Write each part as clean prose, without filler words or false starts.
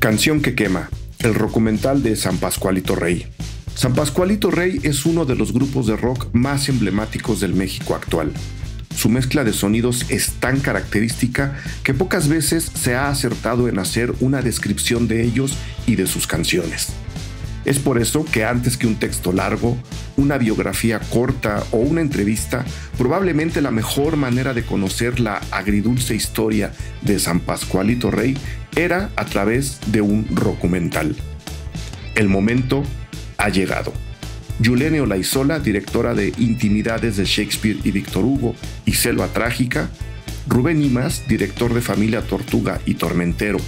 Canción que quema, el documental de San Pascualito Rey. San Pascualito Rey es uno de los grupos de rock más emblemáticos del México actual. Su mezcla de sonidos es tan característica que pocas veces se ha acertado en hacer una descripción de ellos y de sus canciones. Es por eso que antes que un texto largo, una biografía corta o una entrevista, probablemente la mejor manera de conocer la agridulce historia de San Pascualito Rey era a través de un documental. El momento ha llegado. Yulene Olaizola, directora de Intimidades de Shakespeare y Víctor Hugo y Selva Trágica, Rubén Imaz, director de Familia Tortuga y Tormentero,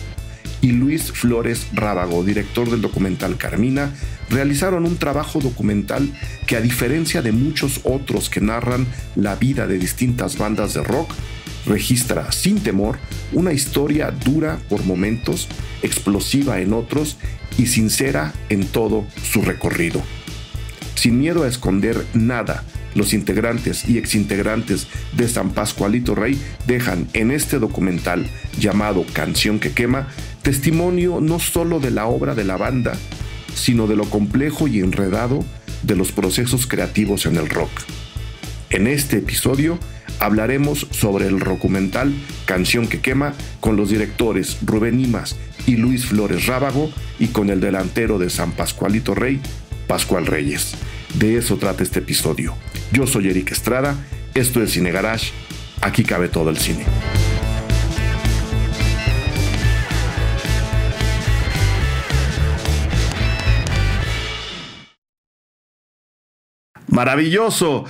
y Luis Flores Rábago, director del documental Carmina, realizaron un trabajo documental que, a diferencia de muchos otros que narran la vida de distintas bandas de rock, registra sin temor una historia dura por momentos, explosiva en otros y sincera en todo su recorrido. Sin miedo a esconder nada, los integrantes y exintegrantes de San Pascualito Rey dejan en este documental llamado Canción que quema testimonio no solo de la obra de la banda, sino de lo complejo y enredado de los procesos creativos en el rock. En este episodio hablaremos sobre el documental Canción que quema con los directores Rubén Imaz y Luis Flores Rábago y con el delantero de San Pascualito Rey, Pascual Reyes. De eso trata este episodio. Yo soy Eric Estrada, esto es Cine Garage, aquí cabe todo el cine. Maravilloso.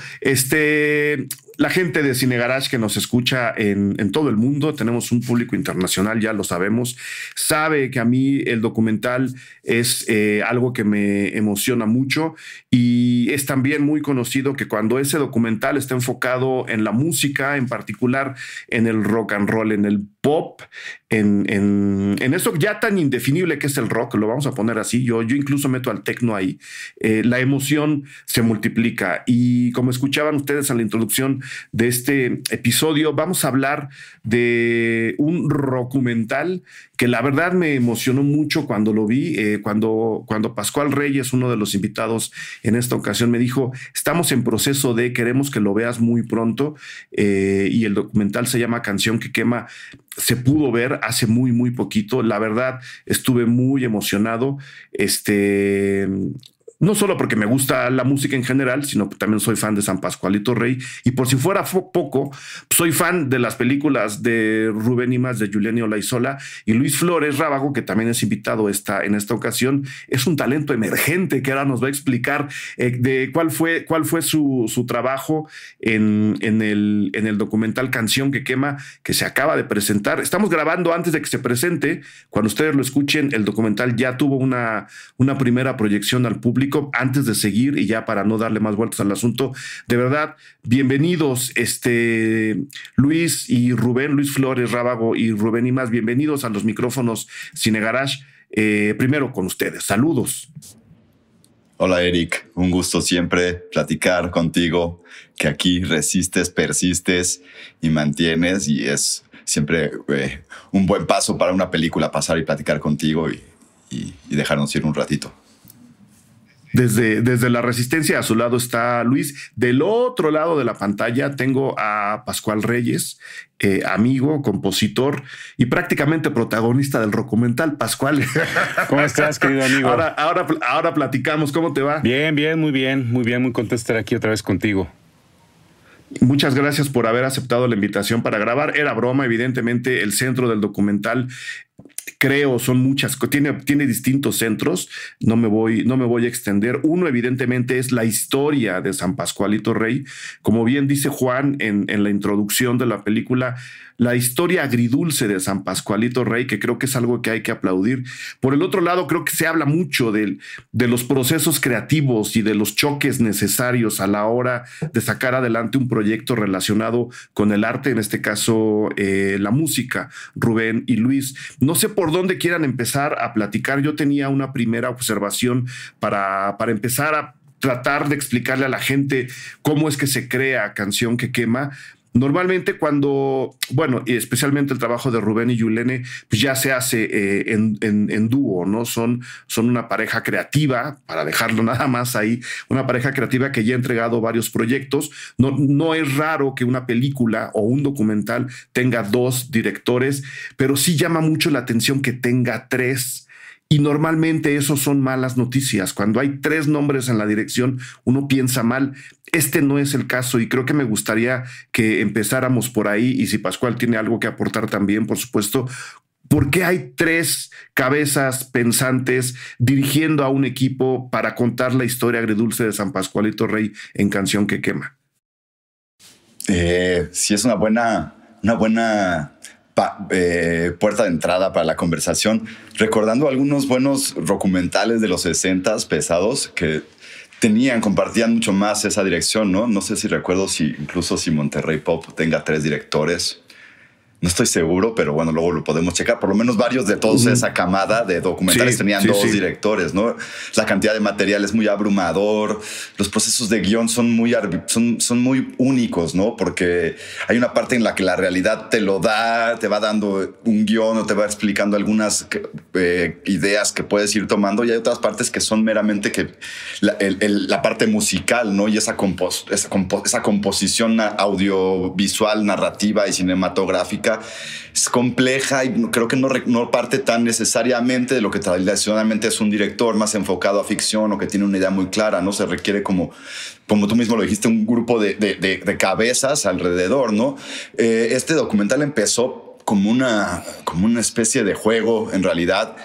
La gente de Cine Garage que nos escucha en todo el mundo, tenemos un público internacional, ya lo sabemos, sabe que a mí el documental es algo que me emociona mucho y es también muy conocido que cuando ese documental está enfocado en la música, en particular en el rock and roll, en el pop, en eso ya tan indefinible que es el rock, lo vamos a poner así, yo incluso meto al techno ahí, la emoción se multiplica y como escuchaban ustedes en la introducción de este episodio, vamos a hablar de un documental que la verdad me emocionó mucho cuando lo vi, cuando Pascual Reyes, uno de los invitados en esta ocasión, me dijo, estamos en proceso de, queremos que lo veas muy pronto, y el documental se llama Canción que quema, se pudo ver hace muy poquito, la verdad estuve muy emocionado, no solo porque me gusta la música en general, sino que también soy fan de San Pascualito Rey. Y por si fuera poco, soy fan de las películas de Rubén Imaz, de Yulene Olaizola y Luis Flores Rábago, que también es invitado en esta ocasión. Es un talento emergente que ahora nos va a explicar de cuál fue su trabajo en el documental Canción que quema, que se acaba de presentar. Estamos grabando antes de que se presente. Cuando ustedes lo escuchen, el documental ya tuvo una primera proyección al público. Antes de seguir y ya para no darle más vueltas al asunto, de verdad, bienvenidos Luis y Rubén, Luis Flores Rábago y Rubén Imaz, bienvenidos a los micrófonos Cine Garage. Primero con ustedes, saludos. Hola Eric, un gusto siempre platicar contigo, que aquí resistes, persistes y mantienes, y es siempre un buen paso para una película pasar y platicar contigo y dejarnos ir un ratito. Desde la resistencia a su lado está Luis. Del otro lado de la pantalla tengo a Pascual Reyes, amigo, compositor y prácticamente protagonista del documental. Pascual. ¿Cómo estás, querido amigo? Ahora platicamos. ¿Cómo te va? Bien, muy contento de estar aquí otra vez contigo. Muchas gracias por haber aceptado la invitación para grabar. Era broma, evidentemente el centro del documental, creo, son muchas, tiene distintos centros, no me voy a extender. Uno evidentemente es la historia de San Pascualito Rey, como bien dice Juan en la introducción de la película, la historia agridulce de San Pascualito Rey, que creo que es algo que hay que aplaudir. Por el otro lado, creo que se habla mucho de los procesos creativos y de los choques necesarios a la hora de sacar adelante un proyecto relacionado con el arte, en este caso la música, Rubén y Luis. No sé por dónde quieran empezar a platicar. Yo tenía una primera observación para empezar a tratar de explicarle a la gente cómo es que se crea Canción que quema, Normalmente cuando, bueno, y especialmente el trabajo de Rubén y Yulene, pues ya se hace en dúo, ¿no? Son una pareja creativa, para dejarlo nada más ahí, una pareja creativa que ya ha entregado varios proyectos. No es raro que una película o un documental tenga 2 directores, pero sí llama mucho la atención que tenga 3. Y normalmente eso son malas noticias. Cuando hay 3 nombres en la dirección, uno piensa mal. Este no es el caso y creo que me gustaría que empezáramos por ahí, y si Pascual tiene algo que aportar también, por supuesto. ¿Por qué hay 3 cabezas pensantes dirigiendo a un equipo para contar la historia agridulce de San Pascualito Rey en Canción que Quema? Sí, es una buena puerta de entrada para la conversación, recordando algunos buenos documentales de los 60s pesados que compartían mucho más esa dirección, ¿no? No sé si recuerdo incluso si Monterrey Pop tenga 3 directores. No estoy seguro, pero bueno, luego lo podemos checar. Por lo menos varios de todos esa camada de documentales tenían 2 directores, ¿no? La cantidad de material es muy abrumador. Los procesos de guión son muy únicos, ¿no? Porque hay una parte en la que la realidad te va dando un guión o te va explicando algunas ideas que puedes ir tomando, y hay otras partes que son meramente la parte musical, ¿no? Y esa composición audiovisual, narrativa y cinematográfica es compleja, y creo que no parte tan necesariamente de lo que tradicionalmente es un director más enfocado a ficción o que tiene una idea muy clara, ¿no? Se requiere, como tú mismo lo dijiste, un grupo de cabezas alrededor, ¿no? Este documental empezó como una especie de juego, en realidad.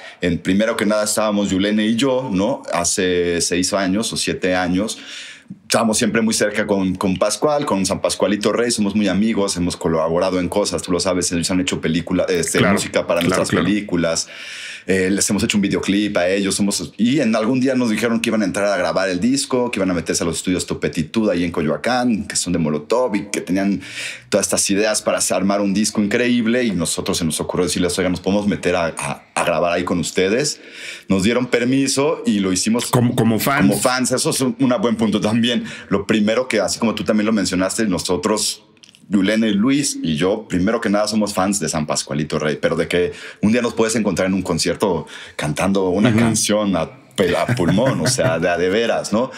Primero que nada estábamos Yulene y yo, ¿no? Hace 6 años o 7 años. Estábamos siempre muy cerca con Pascual, con San Pascualito Rey. Somos muy amigos, hemos colaborado en cosas, tú lo sabes. Ellos han hecho música para nuestras películas. Les hemos hecho un videoclip a ellos. Y en algún día nos dijeron que iban a entrar a grabar el disco, que iban a meterse a los estudios Topetitud ahí en Coyoacán, que son de Molotov, y que tenían todas estas ideas para armar un disco increíble. Y nosotros se nos ocurrió decirles: oigan, nos podemos meter a grabar ahí con ustedes. Nos dieron permiso y lo hicimos como fans. Como fans. Eso es un buen punto también. Lo primero que, así como tú también lo mencionaste, nosotros, Yulene y Luis y yo, primero que nada somos fans de San Pascualito Rey, pero de que un día nos puedes encontrar en un concierto cantando una canción a pulmón, o sea, de veras, ¿no?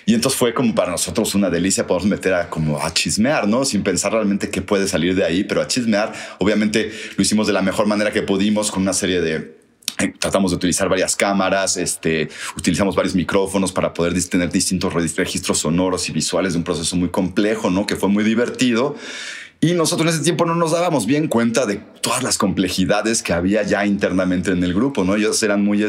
Y entonces fue como para nosotros una delicia poder meter a chismear, ¿no? Sin pensar realmente qué puede salir de ahí, pero a chismear. Obviamente lo hicimos de la mejor manera que pudimos, con una serie tratamos de utilizar varias cámaras, utilizamos varios micrófonos para poder tener distintos registros sonoros y visuales de un proceso muy complejo, ¿no? Que fue muy divertido. Y nosotros en ese tiempo no nos dábamos bien cuenta de todas las complejidades que había ya internamente en el grupo, ¿no? Ellos eran muy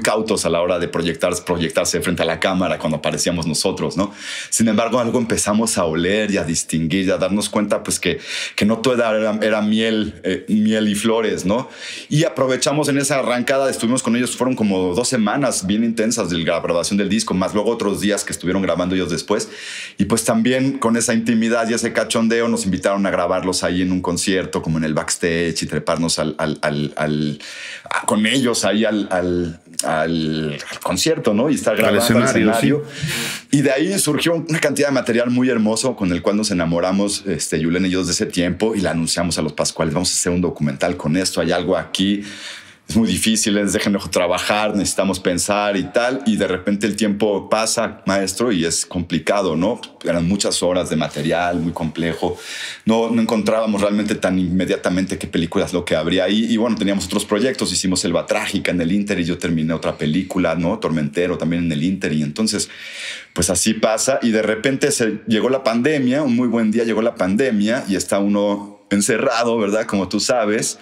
cautos a la hora de proyectarse frente a la cámara cuando aparecíamos nosotros, ¿no? Sin embargo, algo empezamos a oler y a distinguir y a darnos cuenta, pues, que no todo era miel y flores, ¿no? Y aprovechamos en esa arrancada, estuvimos con ellos, fueron como 2 semanas bien intensas de la grabación del disco, más luego otros días que estuvieron grabando ellos después. Y pues también con esa intimidad y ese cachondeo nos invitaron a grabarlos ahí en un concierto, como en el backstage, y treparnos con ellos ahí al concierto, ¿no? Y estar grabando al escenario. Sí. Y de ahí surgió una cantidad de material muy hermoso con el cual nos enamoramos, Yulene y yo, desde ese tiempo, y le anunciamos a los Pascuales: vamos a hacer un documental con esto, hay algo aquí. Es muy difícil, déjenme trabajar, necesitamos pensar y tal. Y de repente el tiempo pasa, maestro, y es complicado, ¿no? Eran muchas horas de material, muy complejo. No encontrábamos realmente tan inmediatamente qué películas lo que habría ahí. Y bueno, teníamos otros proyectos. Hicimos Selva Trágica en el Inter y yo terminé otra película, ¿no? Tormentero también en el Inter. Y entonces, pues así pasa. Y de repente llegó la pandemia, un muy buen día llegó la pandemia y está uno encerrado, ¿verdad? Como tú sabes.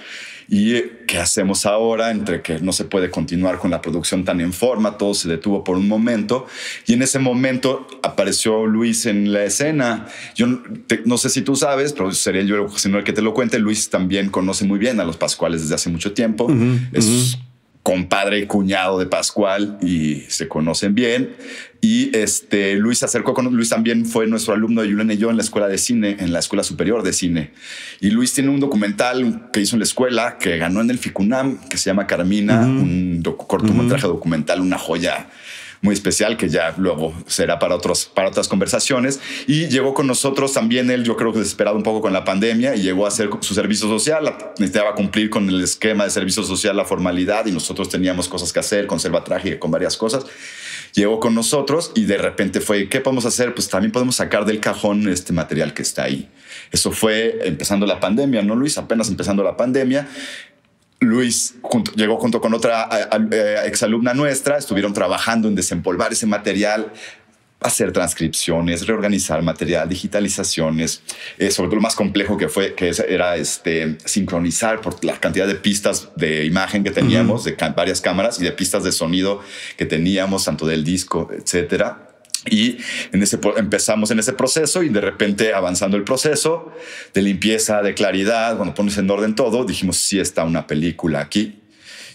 ¿Y qué hacemos ahora? Entre que no se puede continuar con la producción tan en forma, todo se detuvo por un momento. Y en ese momento apareció Luis en la escena. Yo no sé si tú sabes, pero sería yo el que te lo cuente. Luis también conoce muy bien a los Pascuales desde hace mucho tiempo. Es compadre y cuñado de Pascual y se conocen bien. Y Luis se acercó con Luis, también fue nuestro alumno de Yulene y yo en la escuela de cine, en la Escuela Superior de Cine. Y Luis tiene un documental que hizo en la escuela que ganó en el FICUNAM, que se llama Carmina, un cortometraje documental, una joya muy especial que ya luego será para otras conversaciones. Y llegó con nosotros también él, yo creo que desesperado un poco con la pandemia, y llegó a hacer su servicio social. Necesitaba cumplir con el esquema de servicio social, la formalidad, y nosotros teníamos cosas que hacer, con salvataje, con varias cosas. Llegó con nosotros y de repente fue, ¿qué podemos hacer? Pues también podemos sacar del cajón este material que está ahí. Eso fue empezando la pandemia, ¿no, Luis? Apenas empezando la pandemia. Luis llegó junto con otra exalumna nuestra, estuvieron trabajando en desempolvar ese material, hacer transcripciones, reorganizar material, digitalizaciones, sobre todo lo más complejo que era sincronizar por la cantidad de pistas de imagen que teníamos, de varias cámaras, y de pistas de sonido que teníamos, tanto del disco, etcétera. Y empezamos en ese proceso, y de repente, avanzando el proceso de limpieza, de claridad, cuando pones en orden todo, dijimos, sí está una película aquí.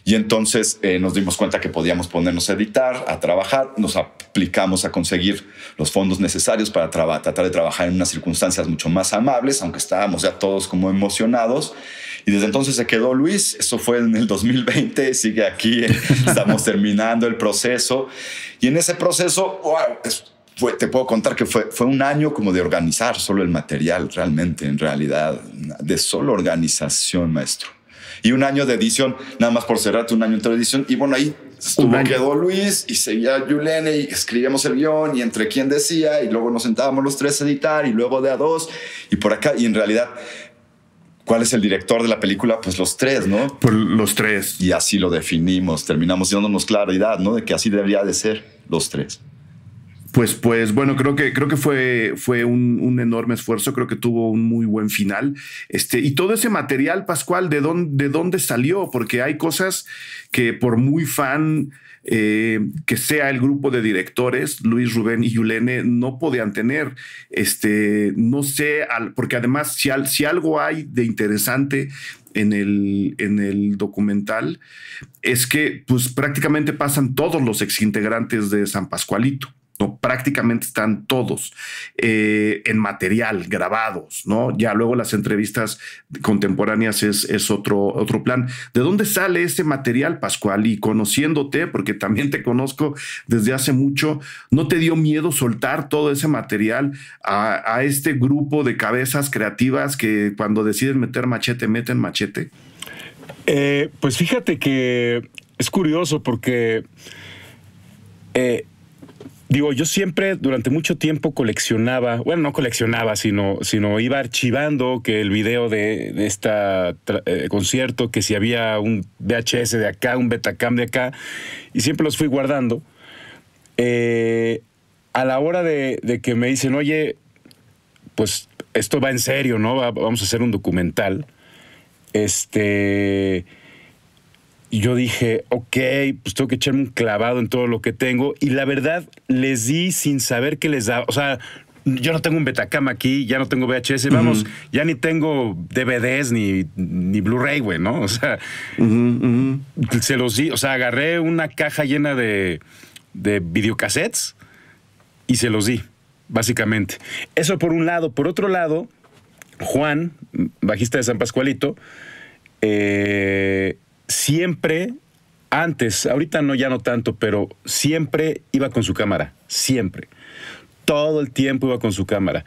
Y entonces nos dimos cuenta que podíamos ponernos a editar, a trabajar. Nos aplicamos a conseguir los fondos necesarios para tratar de trabajar en unas circunstancias mucho más amables, aunque estábamos ya todos como emocionados. Y desde entonces se quedó Luis. Eso fue en el 2020, sigue aquí. Estamos terminando el proceso. Y en ese proceso, wow, te puedo contar que fue un año como de organizar solo el material, realmente, en realidad, de solo organización, maestro. Y un año de edición, nada más por cerrarte, un año entero de edición. Y bueno, ahí quedó Luis y seguía Yulene, y escribíamos el guión, y entre quién decía, y luego nos sentábamos los tres a editar, y luego de a dos, y por acá. Y en realidad, ¿cuál es el director de la película? Pues los tres, ¿no? Por los tres. Y así lo definimos, terminamos dándonos claridad, ¿no? De que así debería de ser, los tres. Pues bueno, creo que fue un enorme esfuerzo. Creo que tuvo un muy buen final. Y todo ese material, Pascual, ¿de dónde salió? Porque hay cosas que, por muy fan que sea el grupo de directores, Luis, Rubén y Yulene, no podían tener. No sé, porque además, si algo hay de interesante en el documental, es que pues prácticamente pasan todos los exintegrantes de San Pascualito. No, prácticamente están todos en material, grabados, ¿no? Ya luego las entrevistas contemporáneas es otro plan. ¿De dónde sale ese material, Pascual? Y conociéndote, porque también te conozco desde hace mucho, ¿no te dio miedo soltar todo ese material a este grupo de cabezas creativas que cuando deciden meter machete, meten machete? Pues fíjate que es curioso porque... Digo, yo siempre durante mucho tiempo coleccionaba, bueno, no coleccionaba, sino iba archivando que el video de este concierto, que si había un VHS de acá, un Betacam de acá, y siempre los fui guardando. A la hora de que me dicen, oye, pues esto va en serio, ¿no? Vamos a hacer un documental. Y yo dije, ok, pues tengo que echarme un clavado en todo lo que tengo. Y la verdad, les di sin saber qué les daba. O sea, yo no tengo un Betacam aquí, ya no tengo VHS, vamos, ya ni tengo DVDs ni Blu-ray, güey, ¿no? O sea, se los di. O sea, agarré una caja llena de videocassettes y se los di, básicamente. Eso por un lado. Por otro lado, Juan, bajista de San Pascualito, siempre, antes, ahorita no, ya no tanto, pero siempre iba con su cámara, siempre. Todo el tiempo iba con su cámara.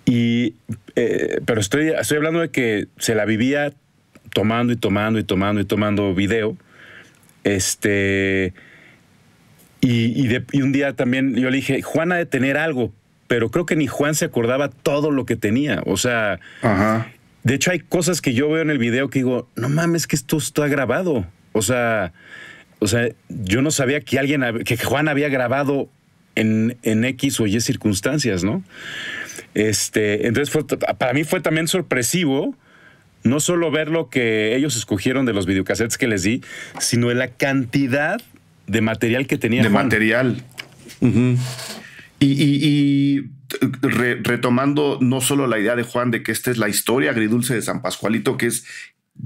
Pero estoy hablando de que se la vivía tomando video. Y un día también yo le dije, Juan ha de tener algo, pero creo que ni Juan se acordaba todo lo que tenía. O sea... Ajá. De hecho, hay cosas que yo veo en el video que digo, no mames, que esto está grabado. O sea, yo no sabía que Juan había grabado en X o Y circunstancias, ¿no? Entonces, para mí fue también sorpresivo, no solo ver lo que ellos escogieron de los videocassettes que les di, sino la cantidad de material que tenía Juan. Material. Y retomando no solo la idea de Juan de que esta es la historia agridulce de San Pascualito, que es,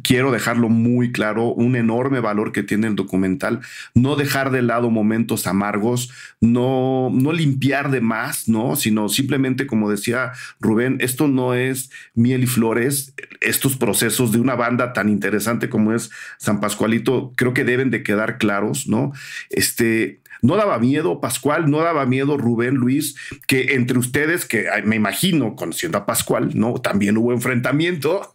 quiero dejarlo muy claro, un enorme valor que tiene el documental, no dejar de lado momentos amargos, no limpiar de más, ¿no? Sino simplemente, como decía Rubén, esto no es miel y flores. Estos procesos de una banda tan interesante como es San Pascualito creo que deben de quedar claros, ¿no? ¿No daba miedo, Pascual? ¿No daba miedo, Rubén, Luis, que entre ustedes, que me imagino, conociendo a Pascual, ¿no? También hubo enfrentamiento,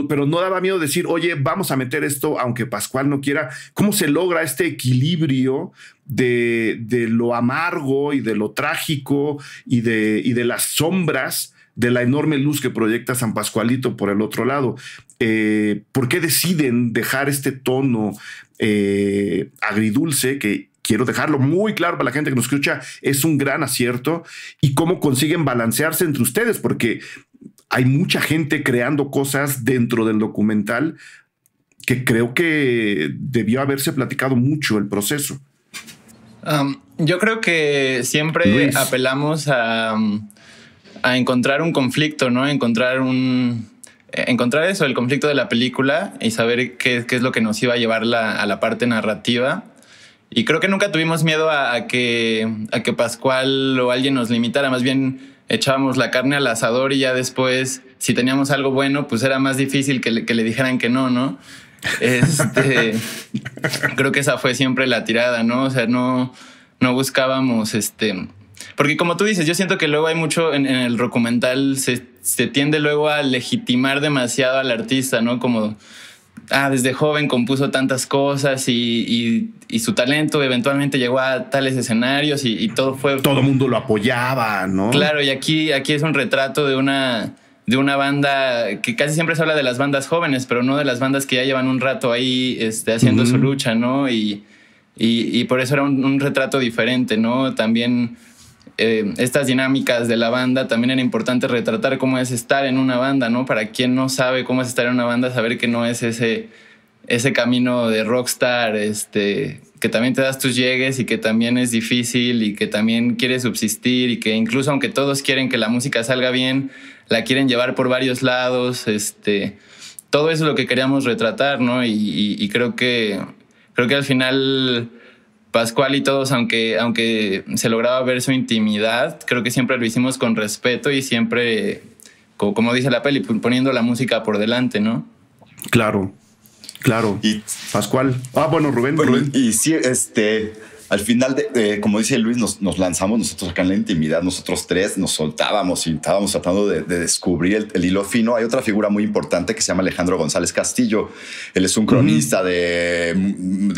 pero no daba miedo decir, oye, vamos a meter esto aunque Pascual no quiera? ¿Cómo se logra este equilibrio de lo amargo y de lo trágico y de las sombras de la enorme luz que proyecta San Pascualito por el otro lado? ¿Por qué deciden dejar este tono agridulce, que quiero dejarlo muy claro para la gente que nos escucha, es un gran acierto? ¿Y cómo consiguen balancearse entre ustedes? Porque hay mucha gente creando cosas dentro del documental que creo que debió haberse platicado mucho el proceso. Yo creo que siempre Luis, apelamos a encontrar un conflicto, ¿no? Encontrar eso, el conflicto de la película, y saber qué es lo que nos iba a llevar a la parte narrativa. Y creo que nunca tuvimos miedo a que Pascual o alguien nos limitara. Más bien echábamos la carne al asador y ya después, si teníamos algo bueno, pues era más difícil que le dijeran que no, ¿no? Creo que esa fue siempre la tirada, ¿no? O sea, no buscábamos porque como tú dices, yo siento que luego hay mucho en el documental, se tiende luego a legitimar demasiado al artista, ¿no? Como, desde joven compuso tantas cosas y su talento eventualmente llegó a tales escenarios y todo fue... Todo el mundo lo apoyaba, ¿no? Claro, y aquí es un retrato de una banda que casi siempre se habla de las bandas jóvenes, pero no de las bandas que ya llevan un rato ahí haciendo su lucha, ¿no? Y por eso era un retrato diferente, ¿no? También estas dinámicas de la banda también era importante retratar cómo es estar en una banda, ¿no? Para quien no sabe cómo es estar en una banda, saber que no es ese camino de rockstar, que también te das tus llegues y que también es difícil y que también quieres subsistir y que incluso aunque todos quieren que la música salga bien, la quieren llevar por varios lados, todo eso es lo que queríamos retratar, ¿no? Y creo que al final Pascual y todos, aunque se lograba ver su intimidad, creo que siempre lo hicimos con respeto y siempre, como dice la peli, poniendo la música por delante, ¿no? Claro. Y Pascual. Bueno, Rubén. Y sí, al final, como dice Luis, nos lanzamos nosotros acá en la intimidad, nosotros tres nos soltábamos y estábamos tratando de descubrir el hilo fino. Hay otra figura muy importante que se llama Alejandro González Castillo. Él es un cronista de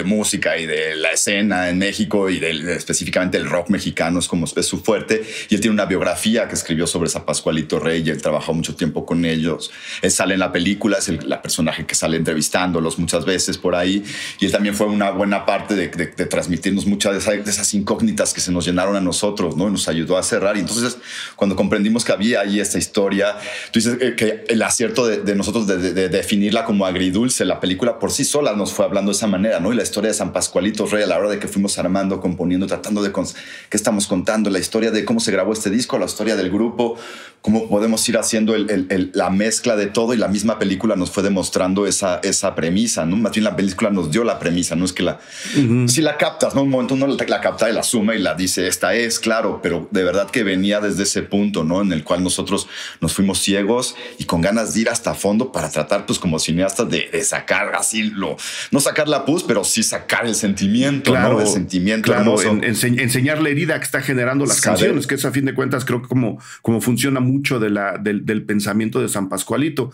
música y de la escena en México y específicamente el rock mexicano es su fuerte. Y él tiene una biografía que escribió sobre San Pascualito Rey y él trabajó mucho tiempo con ellos. Él sale en la película, es la personaje que sale entrevistándolos muchas veces por ahí. Y él también fue una buena parte de transmitirnos mucho de esas incógnitas que se nos llenaron a nosotros, ¿no? Y nos ayudó a cerrar. Y entonces, cuando comprendimos que había ahí esta historia, tú dices que el acierto de nosotros de definirla como agridulce, la película por sí sola nos fue hablando de esa manera, ¿no? Y la historia de San Pascualito Rey, a la hora de que fuimos armando, componiendo, tratando de qué estamos contando, la historia de cómo se grabó este disco, la historia del grupo, cómo podemos ir haciendo la mezcla de todo, y la misma película nos fue demostrando esa premisa, ¿no? Más bien la película nos dio la premisa, no es que si la captas, ¿no? Un momento uno la capta y la suma y la dice, esta es, claro, pero de verdad que venía desde ese punto, ¿no? En el cual nosotros nos fuimos ciegos y con ganas de ir hasta fondo para tratar, pues como cineastas, de sacar así no sacar la pus, pero sí sacar el sentimiento, claro, ¿no? El sentimiento, claro, enseñar la herida que está generando las canciones, que es a fin de cuentas creo que como funciona mucho del pensamiento de San Pascualito.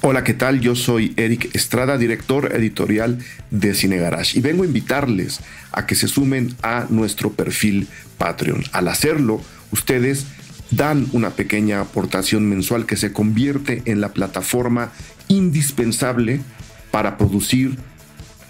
Hola, ¿qué tal? Yo soy Eric Estrada, director editorial de Cine Garage, y vengo a invitarles a que se sumen a nuestro perfil Patreon. Al hacerlo, ustedes dan una pequeña aportación mensual que se convierte en la plataforma indispensable para producir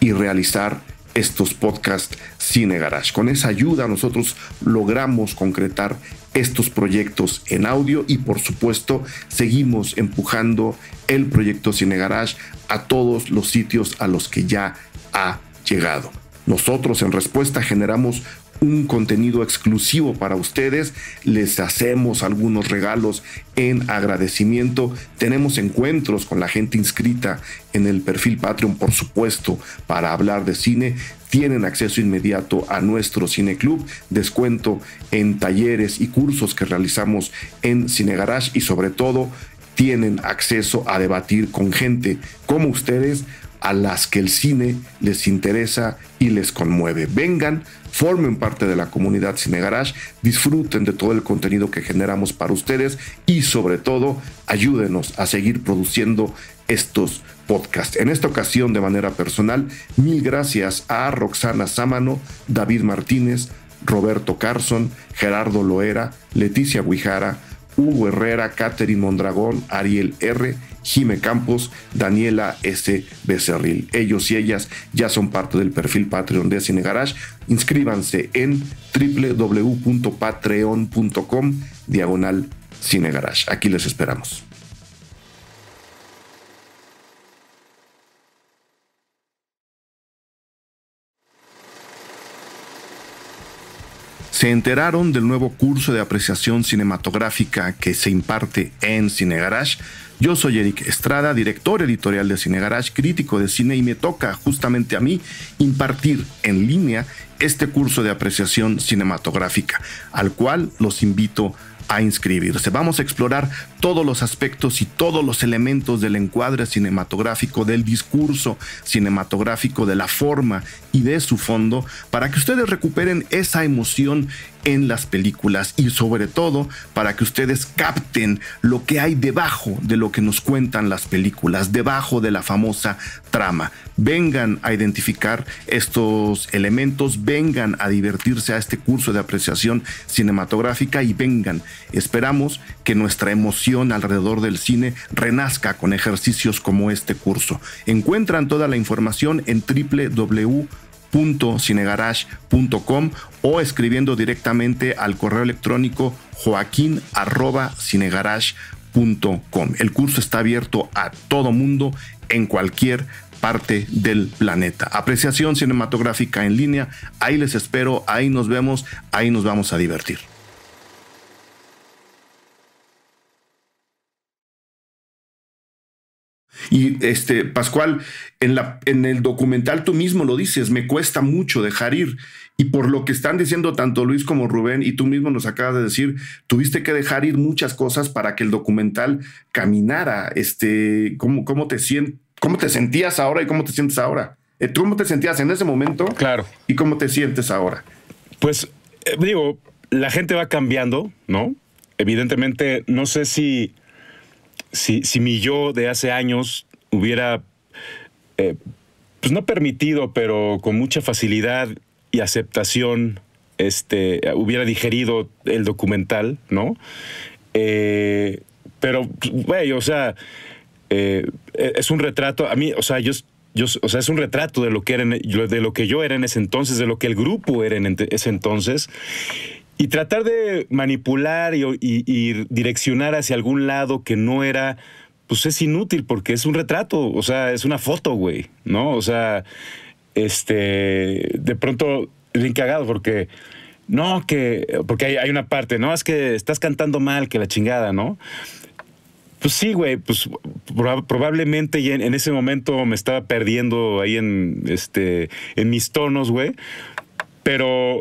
y realizar estos podcasts Cine Garage. Con esa ayuda nosotros logramos concretar estos proyectos en audio y por supuesto seguimos empujando el proyecto Cine Garage a todos los sitios a los que ya ha llegado. Nosotros en respuesta generamos un contenido exclusivo para ustedes, les hacemos algunos regalos en agradecimiento, tenemos encuentros con la gente inscrita en el perfil Patreon, por supuesto, para hablar de cine, tienen acceso inmediato a nuestro Cine Club, descuento en talleres y cursos que realizamos en Cine Garage y sobre todo tienen acceso a debatir con gente como ustedes, a las que el cine les interesa y les conmueve. Vengan, formen parte de la comunidad Cine Garage, disfruten de todo el contenido que generamos para ustedes y sobre todo ayúdenos a seguir produciendo estos podcasts. En esta ocasión, de manera personal, mil gracias a Roxana Sámano, David Martínez, Roberto Carson, Gerardo Loera, Leticia Guijara, Hugo Herrera, Catherine Mondragón, Ariel R., Jime Campos, Daniela S. Becerril. Ellos y ellas ya son parte del perfil Patreon de Cine Garage. Inscríbanse en www.patreon.com/Cine Garage. Aquí les esperamos. ¿Se enteraron del nuevo curso de apreciación cinematográfica que se imparte en Cine Garage? Yo soy Eric Estrada, director editorial de Cine Garage, crítico de cine, y me toca justamente a mí impartir en línea este curso de apreciación cinematográfica, al cual los invito a inscribirse. Vamos a explorar todos los aspectos y todos los elementos del encuadre cinematográfico, del discurso cinematográfico, de la forma y de su fondo, para que ustedes recuperen esa emoción en las películas y sobre todo para que ustedes capten lo que hay debajo de lo que nos cuentan las películas, debajo de la famosa trama. Vengan a identificar estos elementos, vengan a divertirse a este curso de apreciación cinematográfica y vengan. Esperamos que nuestra emoción alrededor del cine renazca con ejercicios como este curso. Encuentran toda la información en www.cinegarage.com o escribiendo directamente al correo electrónico joaquin@cinegarage.com. El curso está abierto a todo mundo en cualquier parte del planeta. Apreciación cinematográfica en línea, ahí les espero, ahí nos vemos, ahí nos vamos a divertir. Y Pascual, en el documental tú mismo lo dices, me cuesta mucho dejar ir. Y por lo que están diciendo tanto Luis como Rubén, y tú mismo nos acabas de decir, tuviste que dejar ir muchas cosas para que el documental caminara. ¿Cómo te sentías ahora y cómo te sientes ahora? ¿Cómo te sentías en ese momento? Claro. ¿Y cómo te sientes ahora? Pues, digo, la gente va cambiando, ¿no? Evidentemente, no sé si mi yo de hace años hubiera, pues no permitido, pero con mucha facilidad y aceptación, hubiera digerido el documental, ¿no? Pero, güey, o sea, es un retrato, a mí, o sea, es un retrato de lo que yo era en ese entonces, de lo que el grupo era en ese entonces. Y tratar de manipular y direccionar hacia algún lado que no era, pues es inútil porque es un retrato, o sea, es una foto, güey, ¿no? O sea, de pronto es bien cagado porque hay una parte, ¿no? Es que estás cantando mal, que la chingada, ¿no? Pues sí, güey, pues probablemente ya en ese momento me estaba perdiendo ahí en mis tonos, güey, pero...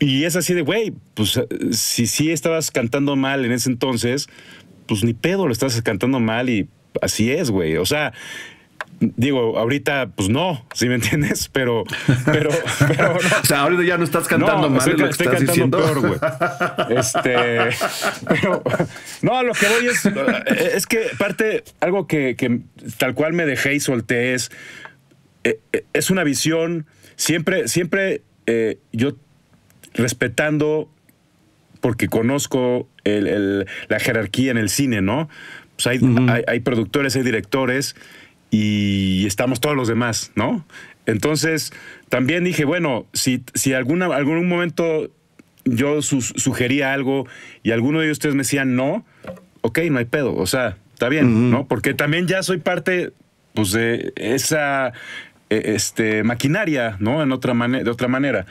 Y es así de, güey, pues si sí estabas cantando mal en ese entonces, pues ni pedo, lo estás cantando mal y así es, güey. O sea, digo, ahorita, pues no, ¿sí me entiendes? Pero no. O sea, ahorita ya no estás cantando mal, es lo que estás diciendo. Peor, güey. Pero, no, lo que voy es que parte, algo que tal cual me dejé y solté es una visión, siempre yo respetando, porque conozco la jerarquía en el cine, ¿no? Pues hay productores, hay directores y estamos todos los demás, ¿no? Entonces, también dije, bueno, si algún momento yo sugería algo y alguno de ustedes me decían no, ok, no hay pedo, o sea, está bien, ¿no? Porque también ya soy parte, pues, de esa maquinaria, ¿no? De otra manera.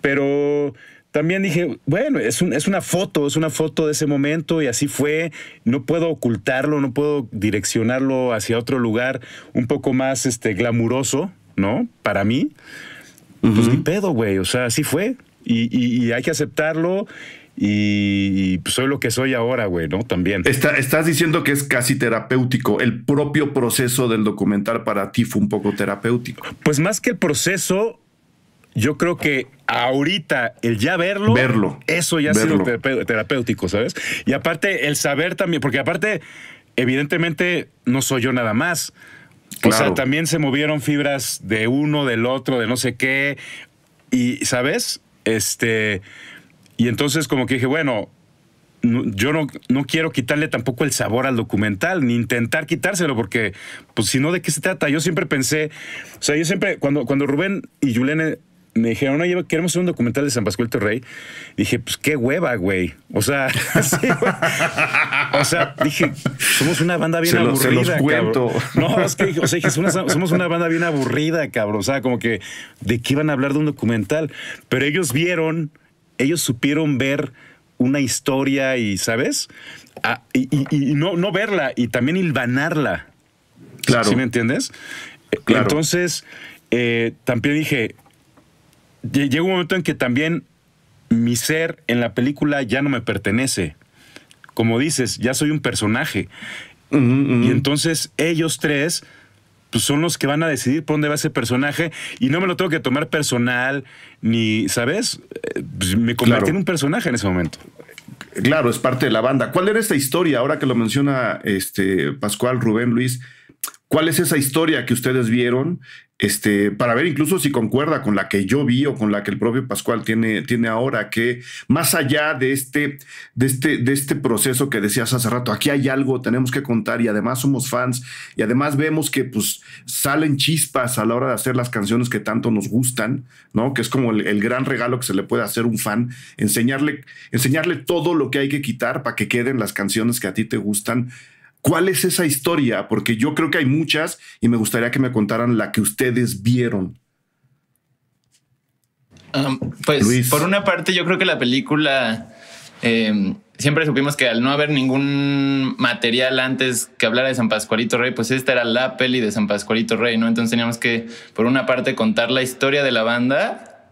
Pero también dije, bueno, es una foto de ese momento y así fue. No puedo ocultarlo, no puedo direccionarlo hacia otro lugar un poco más glamuroso, ¿no? Para mí, pues ni pedo, güey. O sea, así fue. Y hay que aceptarlo y pues soy lo que soy ahora, güey, ¿no? También. Estás diciendo que es casi terapéutico. El propio proceso del documental para ti fue un poco terapéutico. Pues más que el proceso, yo creo que ahorita el ya verlo, eso ya ha sido terapéutico, ¿sabes? Y aparte el saber también, porque aparte evidentemente no soy yo nada más. Claro. O sea, también se movieron fibras de uno, del otro, de no sé qué. Y, ¿sabes? Y entonces como que dije, bueno, yo no quiero quitarle tampoco el sabor al documental, ni intentar quitárselo, porque, pues, si no, ¿de qué se trata? Yo siempre pensé, o sea, yo siempre, cuando Rubén y Yulene me dijeron, oye, queremos hacer un documental de San Pascualito Rey, dije, pues, qué hueva, güey. O sea, sí, güey. O sea, dije, somos una banda bien aburrida, se los cuento. Cabrón. No, es que, o sea, dije, somos una banda bien aburrida, cabrón. O sea, como que, ¿de qué iban a hablar de un documental? Pero ellos supieron ver una historia y, ¿sabes? Y no verla y también hilvanarla. Claro. ¿Sí me entiendes? Claro. Entonces, también dije, llega un momento en que también mi ser en la película ya no me pertenece. Como dices, ya soy un personaje. Y entonces ellos tres pues son los que van a decidir por dónde va ese personaje y no me lo tengo que tomar personal ni, ¿sabes? Pues me convertí en un personaje en ese momento. Claro, es parte de la banda. ¿Cuál era esta historia? Ahora que lo menciona Pascual, Rubén, Luis, ¿cuál es esa historia que ustedes vieron? Para ver incluso si concuerda con la que yo vi o con la que el propio Pascual tiene ahora, que más allá de este proceso que decías hace rato, aquí hay algo, tenemos que contar y además somos fans y además vemos que pues salen chispas a la hora de hacer las canciones que tanto nos gustan, ¿no? Que es como el gran regalo que se le puede hacer a un fan, enseñarle todo lo que hay que quitar para que queden las canciones que a ti te gustan. ¿Cuál es esa historia? Porque yo creo que hay muchas y me gustaría que me contaran la que ustedes vieron. Pues, Luis. Por una parte, yo creo que la película siempre supimos que al no haber ningún material antes que hablara de San Pascualito Rey, pues esta era la peli de San Pascualito Rey, ¿no? Entonces teníamos que, por una parte, contar la historia de la banda,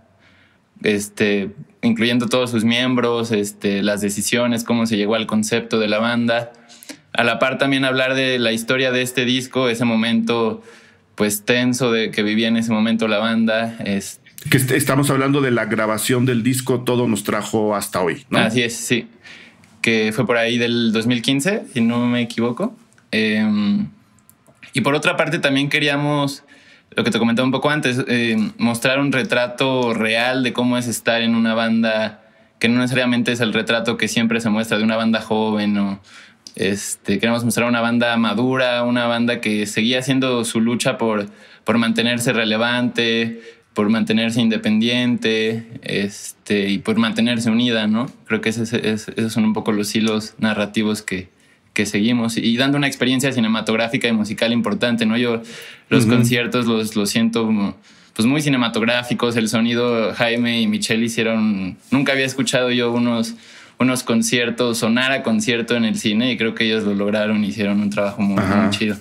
incluyendo todos sus miembros, las decisiones, cómo se llegó al concepto de la banda. A la par también hablar de la historia de este disco, ese momento pues tenso de que vivía en ese momento la banda. Que estamos hablando de la grabación del disco Todo nos trajo hasta hoy, ¿no? Así es, sí. Que fue por ahí del 2015, si no me equivoco. Y por otra parte también queríamos, lo que te comentaba un poco antes, mostrar un retrato real de cómo es estar en una banda, que no necesariamente es el retrato que siempre se muestra de una banda joven o... queremos mostrar una banda madura, una banda que seguía haciendo su lucha por mantenerse relevante, por mantenerse independiente, y por mantenerse unida, ¿no? Creo que esos son un poco los hilos narrativos que seguimos y dando una experiencia cinematográfica y musical importante, ¿no? Yo los conciertos los siento pues muy cinematográficos. El sonido, Jaime y Michelle hicieron... Nunca había escuchado yo unos conciertos, sonar a concierto en el cine, y creo que ellos lo lograron, hicieron un trabajo muy chido.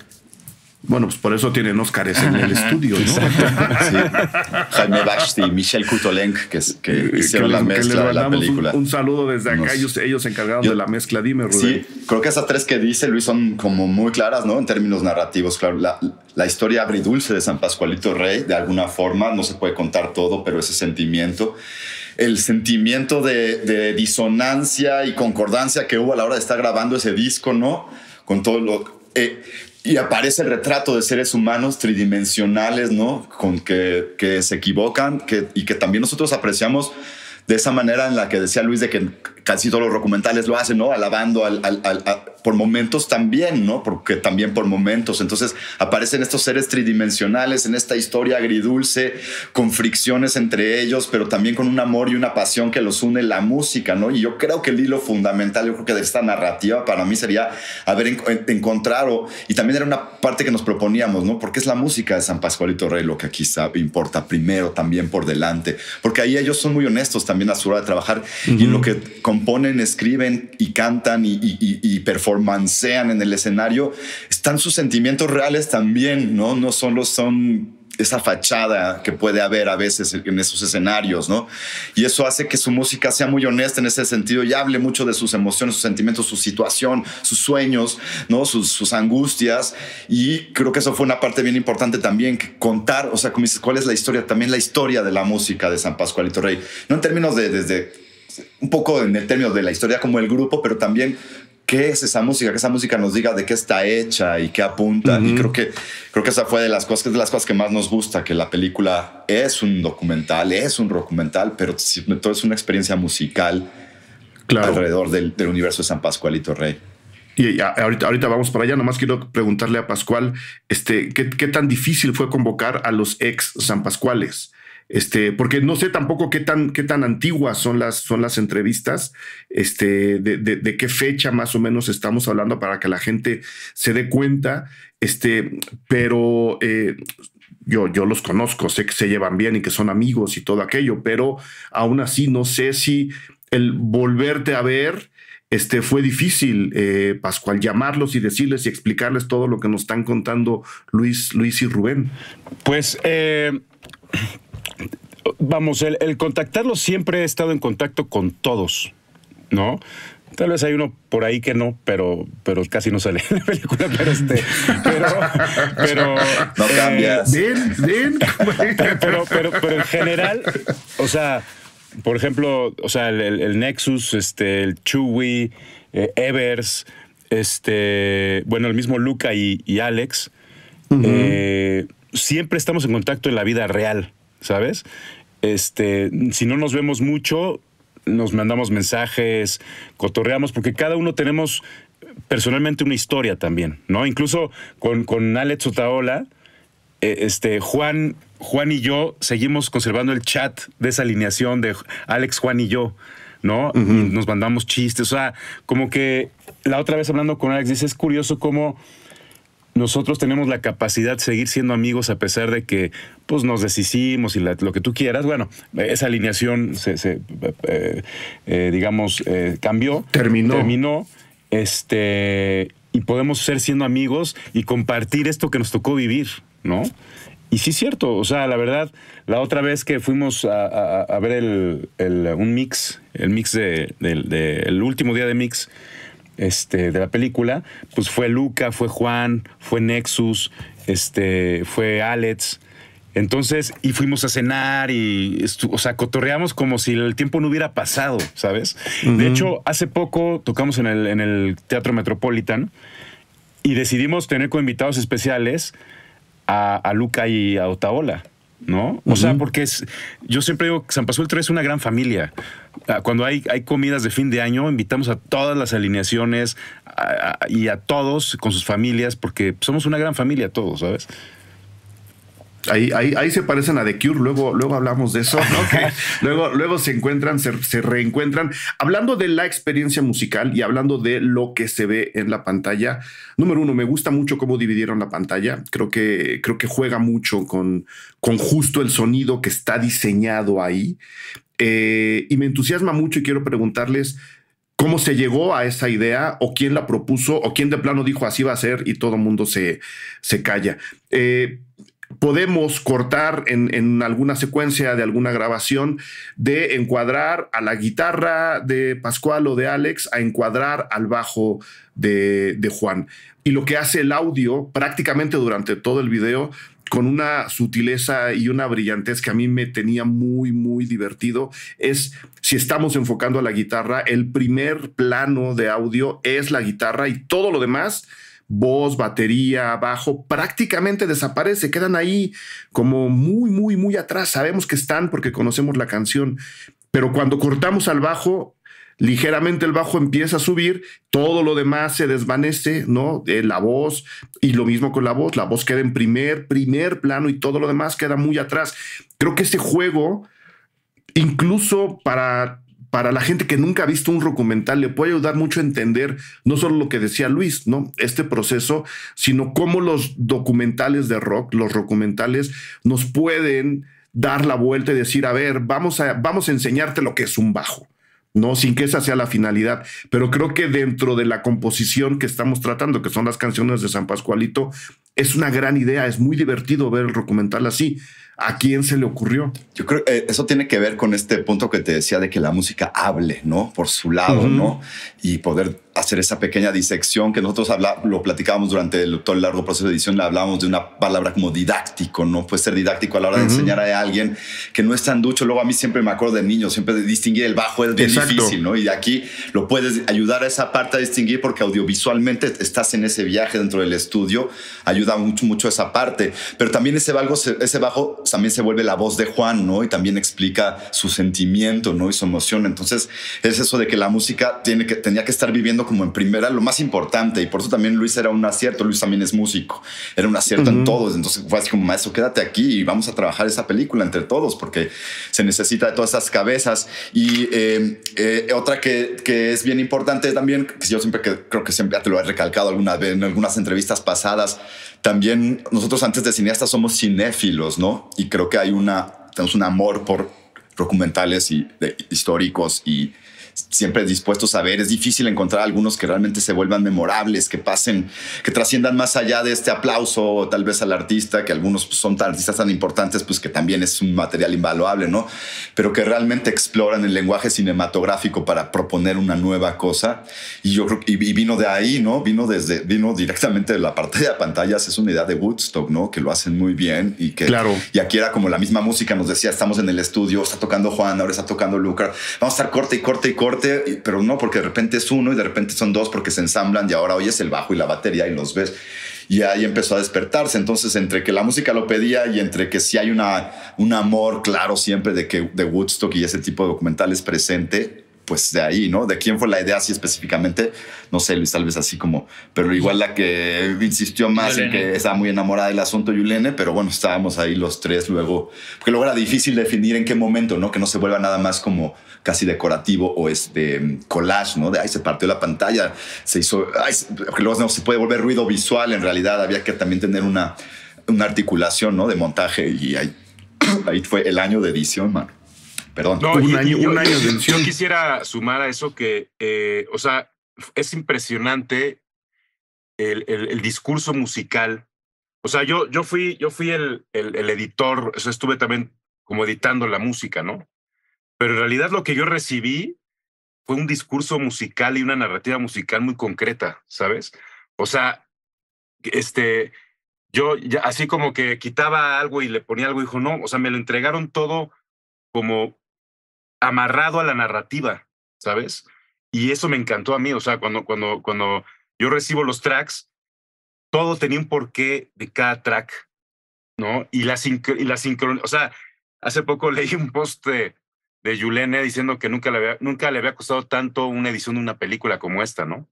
Bueno, pues por eso tienen Óscares en el estudio, ¿no? Sí. Jaime Bachti y Michel Kutolenk, que hicieron la mezcla de la película. Un saludo desde acá. Ellos se encargaron de la mezcla. Dime, Rubén. Sí, creo que esas tres que dice Luis son como muy claras, ¿no? En términos narrativos, claro. La historia agridulce de San Pascualito Rey, de alguna forma, no se puede contar todo, pero ese sentimiento... El sentimiento de disonancia y concordancia que hubo a la hora de estar grabando ese disco, ¿no? Con todo lo... y aparece el retrato de seres humanos tridimensionales, ¿no? Con que se equivocan y que también nosotros apreciamos de esa manera en la que decía Luis de que casi todos los documentales lo hacen, ¿no? Alabando por momentos también, ¿no? Porque también por momentos. Entonces aparecen estos seres tridimensionales en esta historia agridulce, con fricciones entre ellos, pero también con un amor y una pasión que los une la música, ¿no? Y yo creo que el hilo fundamental, yo creo que de esta narrativa para mí sería haber encontrado, y también era una parte que nos proponíamos, ¿no? Porque es la música de San Pascualito Rey lo que aquí importa primero, también por delante. Porque ahí ellos son muy honestos también a su hora de trabajar y en lo que componen, escriben y cantan y performancean en el escenario, están sus sentimientos reales también, ¿no? No solo son esa fachada que puede haber a veces en esos escenarios, ¿no? Y eso hace que su música sea muy honesta en ese sentido y hable mucho de sus emociones, sus sentimientos, su situación, sus sueños, ¿no? Sus angustias. Y creo que eso fue una parte bien importante también, que contar, o sea, como dices, ¿cuál es la historia? También la historia de la música de San Pascualito Rey. No en términos desde un poco en el término de la historia como el grupo, pero también qué es esa música, que esa música nos diga de qué está hecha y qué apunta. Y creo que esa fue de las cosas que más nos gusta, que la película es un documental, es un documental, pero todo es una experiencia musical alrededor del universo de San Pascualito Rey. Y ahorita vamos para allá. Nomás quiero preguntarle a Pascual, ¿qué tan difícil fue convocar a los ex San Pascuales? Porque no sé tampoco qué tan antiguas son las entrevistas, de qué fecha más o menos estamos hablando para que la gente se dé cuenta, pero yo los conozco, sé que se llevan bien y que son amigos y todo aquello, pero aún así no sé si el volverte a ver fue difícil, Pascual, llamarlos y decirles y explicarles todo lo que nos están contando Luis y Rubén. Pues vamos, el contactarlos, siempre he estado en contacto con todos, ¿no? Tal vez hay uno por ahí que no, pero casi no sale en la película, pero no cambias. Pero en general, o sea, por ejemplo, o sea, el Nexus, el Chewie, Evers, bueno, el mismo Luca y Alex, siempre estamos en contacto en la vida real, ¿sabes? Si no nos vemos mucho, nos mandamos mensajes, cotorreamos, porque cada uno tenemos personalmente una historia también, ¿no? Incluso con Alex Otaola, Juan y yo seguimos conservando el chat de esa alineación de Alex, Juan y yo, ¿no? Y nos mandamos chistes, o sea, como que la otra vez hablando con Alex, dice, es curioso cómo nosotros tenemos la capacidad de seguir siendo amigos a pesar de que pues nos deshicimos y lo que tú quieras. Bueno, esa alineación cambió. Terminó. Y podemos ser siendo amigos y compartir esto que nos tocó vivir, ¿no? Y sí es cierto, o sea, la verdad, la otra vez que fuimos a ver un mix, el mix el último día de mix, de la película, pues fue Luca, fue Juan, fue Nexus, fue Alex. Entonces, y fuimos a cenar y, o sea, cotorreamos como si el tiempo no hubiera pasado, ¿sabes? De hecho, hace poco tocamos en el Teatro Metropolitan y decidimos tener como invitados especiales a Luca y a Otaola, ¿no? O sea, porque yo siempre digo que San Pascualito es una gran familia. Cuando hay comidas de fin de año, invitamos a todas las alineaciones y a todos con sus familias, porque somos una gran familia todos, ¿sabes? Ahí se parecen a The Cure, luego hablamos de eso, ¿no? Que luego se encuentran, se reencuentran. Hablando de la experiencia musical y hablando de lo que se ve en la pantalla, número uno, me gusta mucho cómo dividieron la pantalla. Creo que juega mucho con justo el sonido que está diseñado ahí. Y me entusiasma mucho y quiero preguntarles cómo se llegó a esa idea o quién la propuso o quién de plano dijo así va a ser y todo el mundo se calla. Podemos cortar en alguna secuencia de alguna grabación de encuadrar a la guitarra de Pascual o de Alex a encuadrar al bajo de Juan. Y lo que hace el audio prácticamente durante todo el video con una sutileza y una brillantez que a mí me tenía muy, muy divertido, es si estamos enfocando a la guitarra, el primer plano de audio es la guitarra y todo lo demás, voz, batería, bajo, prácticamente desaparece, quedan ahí como muy, muy, muy atrás. Sabemos que están porque conocemos la canción, pero cuando cortamos al bajo, ligeramente el bajo empieza a subir, todo lo demás se desvanece, ¿no? La voz, y lo mismo con la voz queda en primer plano y todo lo demás queda muy atrás. Creo que este juego, incluso para la gente que nunca ha visto un documental, le puede ayudar mucho a entender no solo lo que decía Luis, ¿no? Este proceso, sino cómo los documentales de rock, los documentales nos pueden dar la vuelta y decir, a ver, vamos a enseñarte lo que es un bajo, ¿no? Sin que esa sea la finalidad. Pero creo que dentro de la composición que estamos tratando, que son las canciones de San Pascualito, es una gran idea, es muy divertido ver el documental así. ¿A quién se le ocurrió? Yo creo que eso tiene que ver con este punto que te decía de que la música hable, ¿no? Por su lado, ¿no? Y poder hacer esa pequeña disección que nosotros lo platicábamos durante todo el largo proceso de edición. Hablábamos de una palabra como didáctico, ¿no? Puede ser didáctico a la hora de enseñar a alguien que no es tan ducho. Luego a mí siempre me acuerdo de niños, siempre de distinguir el bajo es bien difícil, ¿no? Y aquí lo puedes ayudar a esa parte a distinguir porque audiovisualmente estás en ese viaje dentro del estudio, ayuda mucho esa parte. Pero también ese bajo también se vuelve la voz de Juan, ¿no? Y también explica su sentimiento, ¿no? Y su emoción. Entonces es eso de que la música tenía que estar viviendo como en primera, lo más importante. Y por eso también Luis era un acierto. Luis también es músico. Era un acierto en todos. Entonces fue así como, maestro, quédate aquí y vamos a trabajar esa película entre todos porque se necesita de todas esas cabezas. Y otra que es bien importante también, que yo creo que siempre te lo he recalcado alguna vez en algunas entrevistas pasadas, también nosotros antes de cineastas somos cinéfilos, ¿no? Y creo que tenemos un amor por documentales históricos y siempre dispuestos a ver. Es difícil encontrar algunos que realmente se vuelvan memorables, que pasen, que trasciendan más allá de este aplauso tal vez al artista, que algunos son artistas tan importantes pues que también es un material invaluable, ¿no? Pero que realmente exploran el lenguaje cinematográfico para proponer una nueva cosa. Y yo creo que vino de ahí, ¿no? Vino directamente de la pantalla de pantallas. Es una idea de Woodstock, ¿no? Que lo hacen muy bien y que claro. Y aquí era como la misma música, nos decía, estamos en el estudio, está tocando Juan, ahora está tocando Lucar, vamos a estar corte, pero no, porque de repente es uno y de repente son dos porque se ensamblan y ahora oyes el bajo y la batería y los ves. Y ahí empezó a despertarse. Entonces, entre que la música lo pedía y entre que sí hay un amor claro siempre de Woodstock y ese tipo de documentales presente, pues de ahí, ¿no? ¿De quién fue la idea así específicamente? No sé, Luis, tal vez así como... Pero igual la que insistió más en que estaba muy enamorada del asunto, Yulene, pero bueno, estábamos ahí los tres luego. Porque luego era difícil definir en qué momento, ¿no? Que no se vuelva nada más como casi decorativo o collage, ¿no? De, se partió la pantalla, se hizo... porque luego no se puede volver ruido visual, en realidad había que también tener una articulación, ¿no? De montaje y ahí fue el año de edición, mano. Perdón. No, un año de edición. Yo quisiera sumar a eso que, o sea, es impresionante el discurso musical. O sea, yo fui el editor, o sea, estuve también como editando la música, ¿no? Pero en realidad lo que yo recibí fue un discurso musical y una narrativa musical muy concreta, ¿sabes? O sea, yo ya así como que quitaba algo y le ponía algo, dijo, no, o sea, me lo entregaron todo como amarrado a la narrativa, ¿sabes? Y eso me encantó a mí, o sea, cuando yo recibo los tracks, todo tenía un porqué de cada track, ¿no? Y la sincronía, o sea, hace poco leí un post de Yulene diciendo que nunca le había costado tanto una edición de una película como esta, ¿no?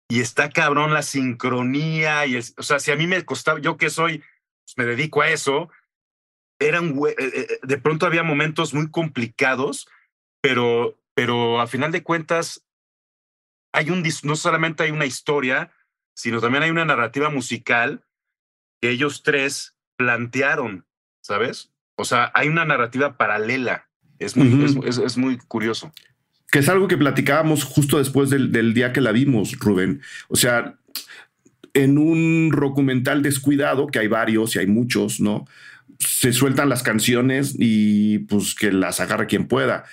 Y está cabrón la sincronía, o sea, si a mí me costaba, yo que soy, pues me dedico a eso, de pronto había momentos muy complicados, pero a final de cuentas no solamente hay una historia, sino también hay una narrativa musical que ellos tres plantearon, ¿sabes? O sea, hay una narrativa paralela. Es muy curioso. Que es algo que platicábamos justo después del día que la vimos, Rubén. O sea, en un documental descuidado, que hay varios y hay muchos, ¿no? Se sueltan las canciones y pues que las agarre quien pueda.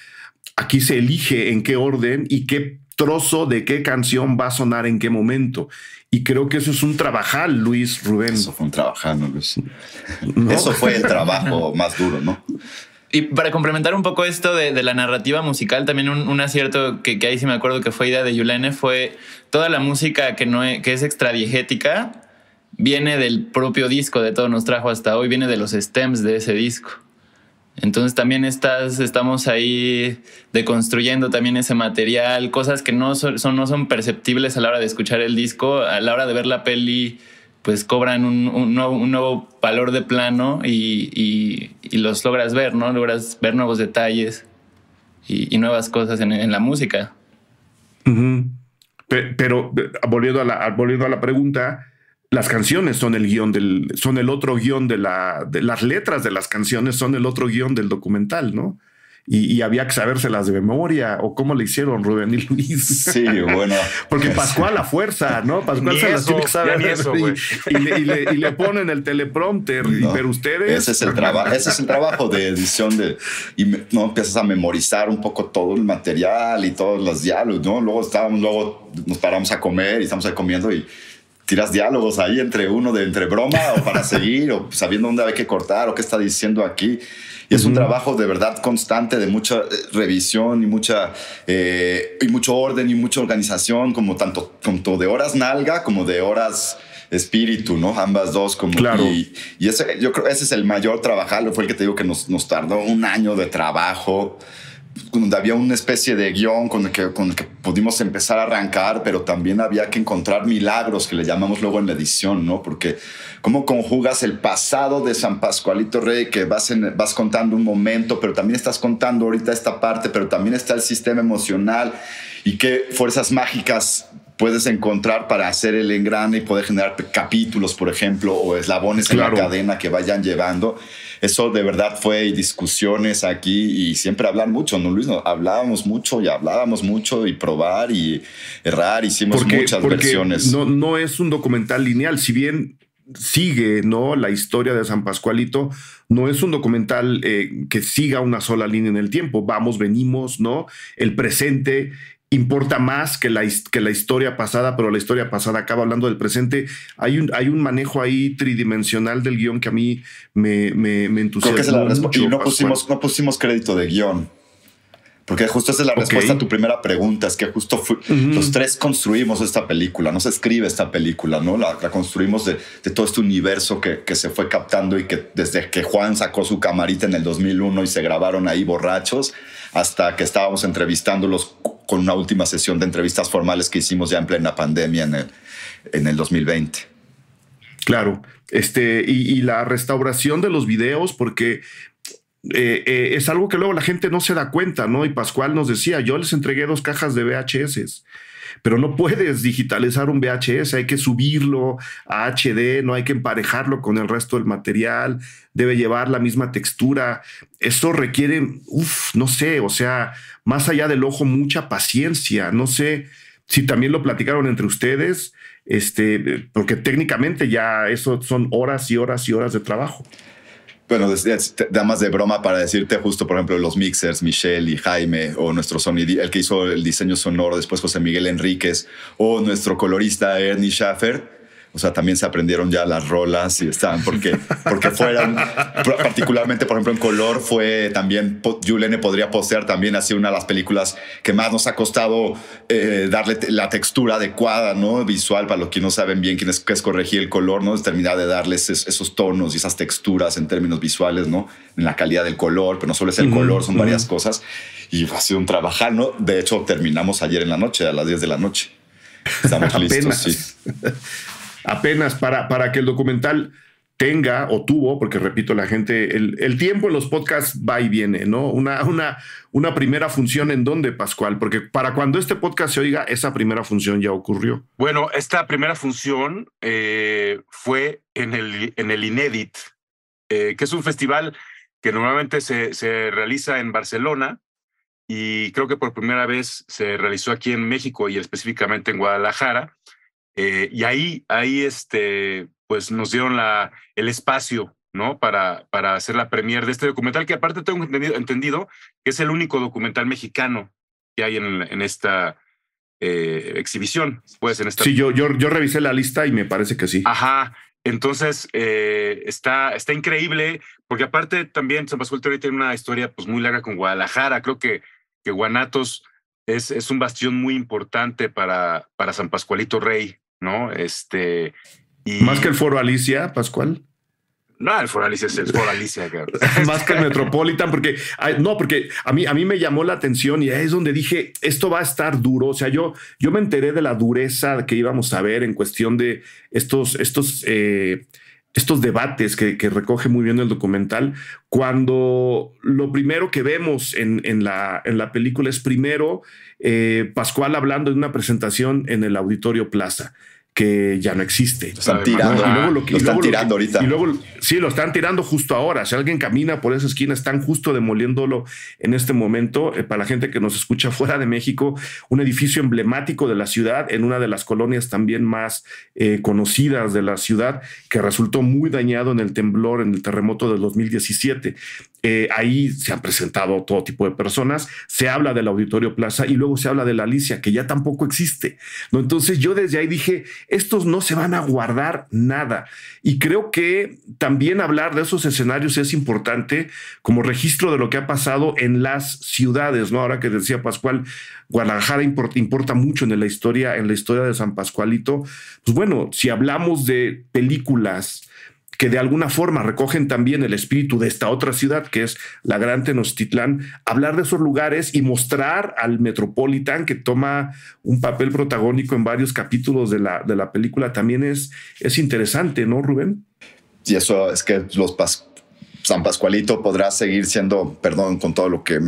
Aquí se elige en qué orden y qué trozo de qué canción va a sonar en qué momento. Y creo que eso es un trabajal, Luis, Rubén. Eso fue un trabajal, ¿no, Luis? ¿No? Eso fue el trabajo más duro, ¿no? Y para complementar un poco esto de la narrativa musical, también un acierto que ahí sí me acuerdo que fue idea de Yulene fue toda la música que es extradiegética, viene del propio disco de Todo Nos Trajo Hasta Hoy, viene de los stems de ese disco. Entonces también estamos ahí deconstruyendo también ese material, cosas que no son perceptibles a la hora de escuchar el disco, a la hora de ver la peli pues cobran un nuevo valor de plano y los logras ver, ¿no? Logras ver nuevos detalles y nuevas cosas en la música. Uh-huh. Pero volviendo a la pregunta, las canciones son el otro guión de las letras de las canciones son el otro guión del documental, ¿no? y había que sabérselas de memoria, o cómo le hicieron Rubén y Luis. Sí, bueno. Porque Pascual a fuerza, ¿no? Pascual se las tiene que saber y le ponen el teleprompter, pero ustedes... Ese es el trabajo de edición y no empiezas a memorizar un poco todo el material y todos los diálogos, ¿no? Luego nos paramos a comer y estamos ahí comiendo y tiras diálogos ahí entre broma o para seguir o sabiendo dónde hay que cortar o qué está diciendo aquí. Y es un trabajo de verdad constante de mucha revisión y mucho orden y mucha organización, como tanto de horas nalga como de horas espíritu, ¿no? Ambas dos. Claro. Y yo creo que ese es el mayor trabajo. Fue el que te digo que nos tardó un año de trabajo, donde había una especie de guión con el que pudimos empezar a arrancar, pero también había que encontrar milagros, que le llamamos luego en la edición, ¿no? Porque cómo conjugas el pasado de San Pascualito Rey, que vas contando un momento, pero también estás contando ahorita esta parte, pero también está el sistema emocional y qué fuerzas mágicas puedes encontrar para hacer el engrane y poder generar capítulos, por ejemplo, o eslabones en la cadena que vayan llevando. Eso de verdad fue discusiones aquí y siempre hablar mucho, ¿no, Luis? Hablábamos mucho y probar y errar. Hicimos muchas versiones. No es un documental lineal, si bien sigue, ¿no?, la historia de San Pascualito, no es un documental que siga una sola línea en el tiempo. Vamos, venimos, ¿no? El presente importa más que la historia pasada, pero la historia pasada acaba hablando del presente. Hay un manejo ahí tridimensional del guión que a mí me entusiasma. Creo que es la respuesta. Y no pusimos crédito de guión. Porque justo esa es la respuesta a tu primera pregunta. Es que justo los tres construimos esta película. No se escribe esta película, ¿no? La construimos de todo este universo que se fue captando y que desde que Juan sacó su camarita en el 2001 y se grabaron ahí borrachos hasta que estábamos entrevistándolos con una última sesión de entrevistas formales que hicimos ya en plena pandemia en el 2020. Claro. Y la restauración de los videos, porque... es algo que luego la gente no se da cuenta, ¿no? Y Pascual nos decía, yo les entregué 2 cajas de VHS, pero no puedes digitalizar un VHS, hay que subirlo a HD, no hay que emparejarlo con el resto del material, debe llevar la misma textura. Eso requiere, no sé, o sea, más allá del ojo, mucha paciencia. No sé si también lo platicaron entre ustedes, porque técnicamente ya eso son horas y horas y horas de trabajo. Bueno, damas de broma para decirte justo, por ejemplo, los mixers, Michelle y Jaime, o nuestro sonido, el que hizo el diseño sonoro, después José Miguel Enríquez, o nuestro colorista Ernie Schaffer. O sea, también se aprendieron ya las rolas y estaban porque fueron, particularmente, por ejemplo, en color fue también, Yulene podría postear también así una de las películas que más nos ha costado darle la textura adecuada, ¿no? Visual, para los que no saben bien qué es corregir el color, ¿no? Es terminar de darles esos tonos y esas texturas en términos visuales, ¿no? En la calidad del color, pero no solo es el color, son varias cosas. Y ha sido un trabajar, ¿no? De hecho, terminamos ayer en la noche, a las 10 de la noche. Estamos listos, sí. Apenas para que el documental tenga o tuvo, porque repito, la gente, el tiempo en los podcasts va y viene, ¿no? Una primera función en dónde, Pascual, porque para cuando este podcast se oiga, esa primera función ya ocurrió. Bueno, esta primera función fue en el Inédit, que es un festival que normalmente se realiza en Barcelona y creo que por primera vez se realizó aquí en México y específicamente en Guadalajara. Y ahí pues nos dieron el espacio, ¿no? Para hacer la premier de este documental, que aparte tengo entendido que es el único documental mexicano que hay en esta exhibición. Pues, Sí, yo revisé la lista y me parece que sí. Ajá. Entonces está increíble, porque aparte también San Pascualito Rey tiene una historia pues muy larga con Guadalajara. Creo que Guanatos es un bastión muy importante para San Pascualito Rey, ¿no? Más que el Foro Alicia, Pascual. No, el Foro Alicia es el Foro Alicia. Más que el Metropolitan, porque a mí me llamó la atención y ahí es donde dije, esto va a estar duro. O sea, yo me enteré de la dureza que íbamos a ver en cuestión de estos debates que recoge muy bien el documental, cuando lo primero que vemos en la película es primero Pascual hablando en una presentación en el Auditorio Plaza, que ya no existe. Lo están tirando, ¿no? Lo están tirando ahorita. Y luego, sí, lo están tirando justo ahora. Si alguien camina por esa esquina, están justo demoliéndolo en este momento. Para la gente que nos escucha fuera de México, un edificio emblemático de la ciudad, en una de las colonias también más conocidas de la ciudad, que resultó muy dañado en el temblor, en el terremoto del 2017. Ahí se han presentado todo tipo de personas, se habla del Auditorio Plaza y luego se habla de la Alicia, que ya tampoco existe, ¿no? Entonces yo desde ahí dije, estos no se van a guardar nada. Y creo que también hablar de esos escenarios es importante como registro de lo que ha pasado en las ciudades, ¿no? Ahora que decía Pascual, Guadalajara importa mucho en la historia de San Pascualito. Pues bueno, si hablamos de películas que de alguna forma recogen también el espíritu de esta otra ciudad, que es la Gran Tenochtitlán, hablar de esos lugares y mostrar al Metropolitan, que toma un papel protagónico en varios capítulos de la película, también es interesante, ¿no, Rubén? Y eso es que San Pascualito podrá seguir siendo, perdón con todo lo que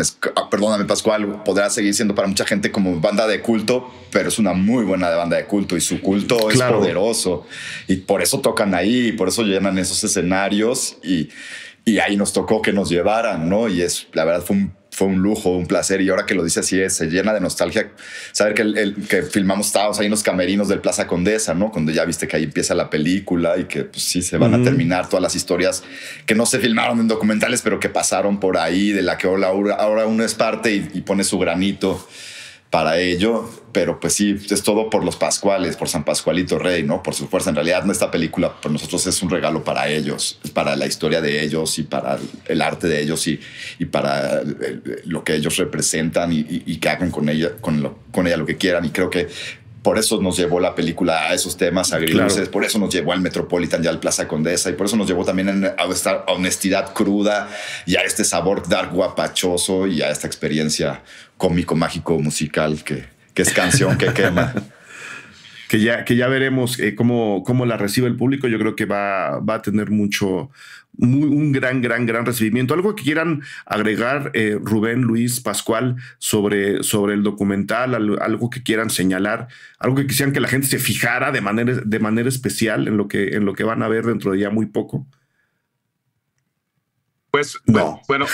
perdóname Pascual, podrá seguir siendo para mucha gente como banda de culto, pero es una muy buena banda de culto y su culto es poderoso y por eso tocan ahí, por eso llenan esos escenarios y ahí nos tocó que nos llevaran, ¿no? Y la verdad fue un lujo, un placer. Y ahora que lo dice así, se llena de nostalgia saber que filmamos, estábamos ahí en los camerinos del Plaza Condesa, ¿no? Cuando ya viste que ahí empieza la película y que pues sí se van a terminar todas las historias que no se filmaron en documentales, pero que pasaron por ahí, de la que ahora uno es parte y pone su granito para ello. Pero pues sí, es todo por los Pascuales, por San Pascualito Rey, ¿no? Por su fuerza. En realidad, esta película por nosotros es un regalo para ellos, es para la historia de ellos y para el arte de ellos y para lo que ellos representan y que hagan con ella lo que quieran. Y creo que por eso nos llevó la película a esos temas agridulces, por eso nos llevó al Metropolitan y al Plaza Condesa, y por eso nos llevó también a esta honestidad cruda y a este sabor dark guapachoso y a esta experiencia cómico, mágico, musical que es canción que quema. que ya veremos cómo la recibe el público. Yo creo que va a tener un gran recibimiento. Algo que quieran agregar, Rubén, Luis, Pascual, sobre el documental, algo que quieran señalar, algo que quisieran que la gente se fijara de manera especial en lo que van a ver dentro de ya muy poco. Pues no. Bueno.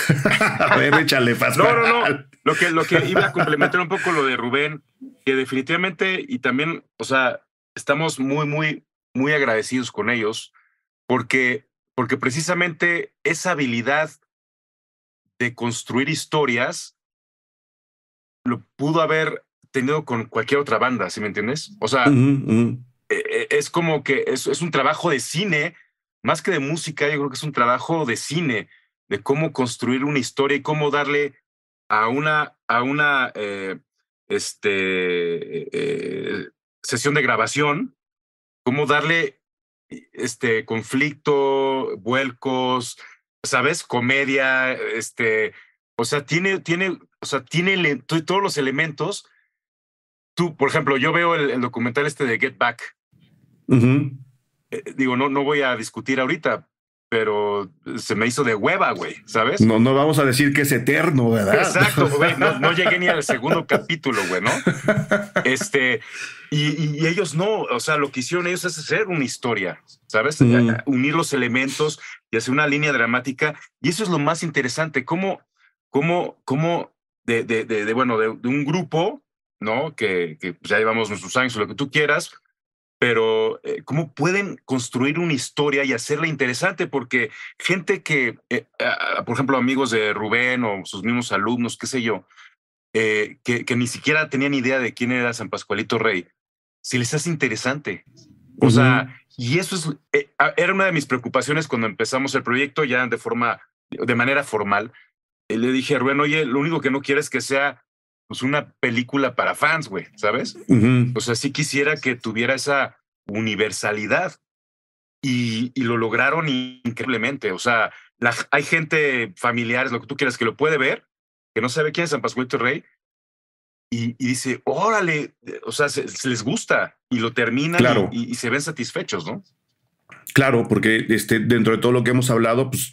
A ver, échale, Pascual. No. Lo que iba a complementar un poco lo de Rubén, que definitivamente, y también, o sea, estamos muy agradecidos con ellos, porque precisamente esa habilidad de construir historias lo pudo haber tenido con cualquier otra banda, ¿sí me entiendes? O sea, es como que es un trabajo de cine, más que de música. Yo creo que es un trabajo de cine, de cómo construir una historia y cómo darle a una sesión de grabación, cómo darle conflicto, vuelcos, ¿sabes? Comedia, o sea, tiene todos los elementos. Tú, por ejemplo, yo veo el documental de Get Back. Digo, no voy a discutir ahorita, pero se me hizo de hueva, güey, ¿sabes? No vamos a decir que es eterno, ¿verdad? Exacto, güey. No llegué ni al segundo capítulo, güey, ¿no? Y ellos no, o sea, lo que hicieron ellos es hacer una historia, ¿sabes? Unir los elementos y hacer una línea dramática. Y eso es lo más interesante, cómo de un grupo, ¿no? Que ya llevamos nuestros años o lo que tú quieras, pero cómo pueden construir una historia y hacerla interesante, porque gente que, por ejemplo, amigos de Rubén o sus mismos alumnos, qué sé yo, que ni siquiera tenían idea de quién era San Pascualito Rey, si les hace interesante. O sea, y eso era una de mis preocupaciones cuando empezamos el proyecto ya de manera formal. Le dije a Rubén, oye, lo único que no quiero es que sea pues una película para fans, güey, ¿sabes? O sea, sí quisiera que tuviera esa universalidad y lo lograron increíblemente. O sea, hay gente, familiares, lo que tú quieras, que lo puede ver, que no sabe quién es San Pascualito Rey y dice, órale, o sea, se les gusta y lo terminan y se ven satisfechos, ¿no? Claro, porque dentro de todo lo que hemos hablado, pues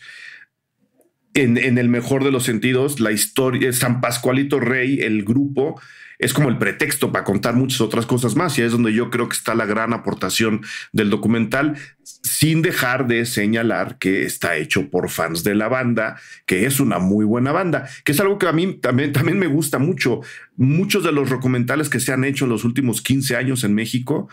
en el mejor de los sentidos, la historia, San Pascualito Rey, el grupo, es como el pretexto para contar muchas otras cosas más, y es donde yo creo que está la gran aportación del documental, sin dejar de señalar que está hecho por fans de la banda, que es una muy buena banda, que es algo que a mí también me gusta mucho. Muchos de los documentales que se han hecho en los últimos 15 años en México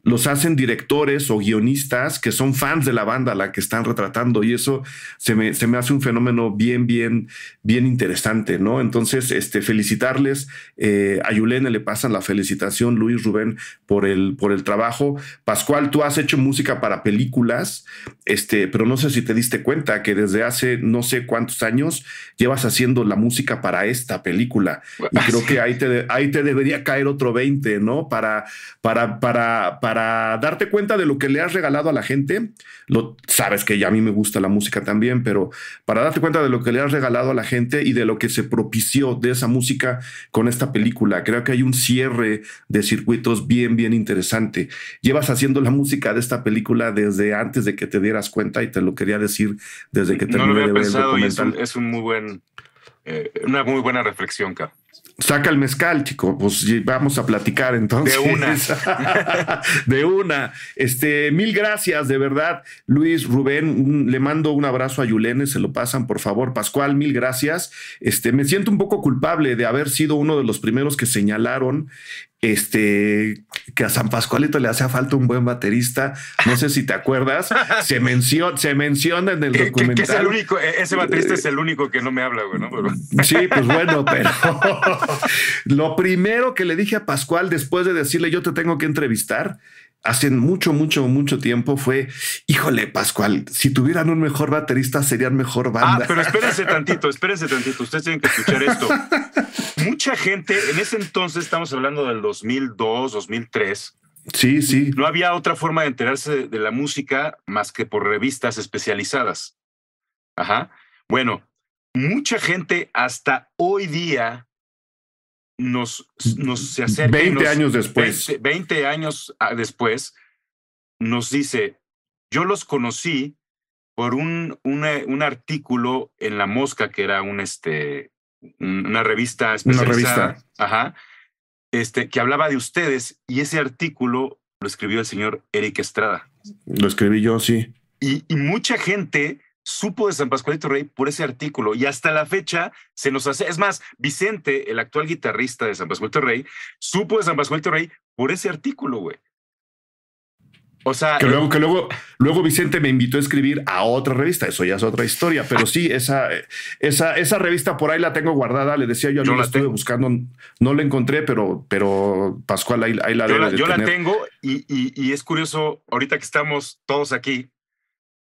los hacen directores o guionistas que son fans de la banda a la que están retratando, y eso se me hace un fenómeno bien interesante, ¿no? Entonces, felicitarles. A Yulene le pasan la felicitación, Luis, Rubén, por el trabajo. Pascual, tú has hecho música para películas, pero no sé si te diste cuenta que desde hace no sé cuántos años llevas haciendo la música para esta película, y creo que ahí te debería caer otro 20, ¿no? Para darte cuenta de lo que le has regalado a la gente. Sabes que ya a mí me gusta la música también, pero para darte cuenta de lo que le has regalado a la gente y de lo que se propició de esa música con esta película. Creo que hay un cierre de circuitos bien interesante. Llevas haciendo la música de esta película desde antes de que te dieras cuenta, y te lo quería decir desde que terminé de ver el documental. Es un muy buen, una muy buena reflexión, Carlos. Saca el mezcal, chico. Pues vamos a platicar entonces. De una. Mil gracias, de verdad. Luis, Rubén, le mando un abrazo a Yulene, se lo pasan, por favor. Pascual, mil gracias. Me siento un poco culpable de haber sido uno de los primeros que señalaron que a San Pascualito le hacía falta un buen baterista. No sé si te acuerdas. Se menciona en el documental. Que es el único, ese baterista es el único que no me habla, güey, ¿no? Sí, pues bueno, pero lo primero que le dije a Pascual después de decirle yo te tengo que entrevistar, hace mucho tiempo, fue: híjole, Pascual, si tuvieran un mejor baterista serían mejor banda. Pero espérense tantito. Ustedes tienen que escuchar esto. Mucha gente, en ese entonces, estamos hablando del 2002, 2003. Sí. No había otra forma de enterarse de la música más que por revistas especializadas. Ajá. Bueno, mucha gente hasta hoy día se acerca. 20 años después. 20 años después nos dice: yo los conocí por un artículo en La Mosca, que era una revista especializada. Una revista. Ajá. Que hablaba de ustedes, y ese artículo lo escribió el señor Eric Estrada. Lo escribí yo, sí. Y mucha gente supo de San Pascualito Rey por ese artículo, y hasta la fecha se nos hace. Es más, Vicente, el actual guitarrista de San Pascualito Rey, supo de San Pascualito Rey por ese artículo, güey. O sea, que luego Vicente me invitó a escribir a otra revista. Eso ya es otra historia, pero sí, esa revista por ahí la tengo guardada. Le decía yo la estuve buscando, no la encontré, pero Pascual ahí la debe de tener. Yo la tengo, y es curioso ahorita que estamos todos aquí,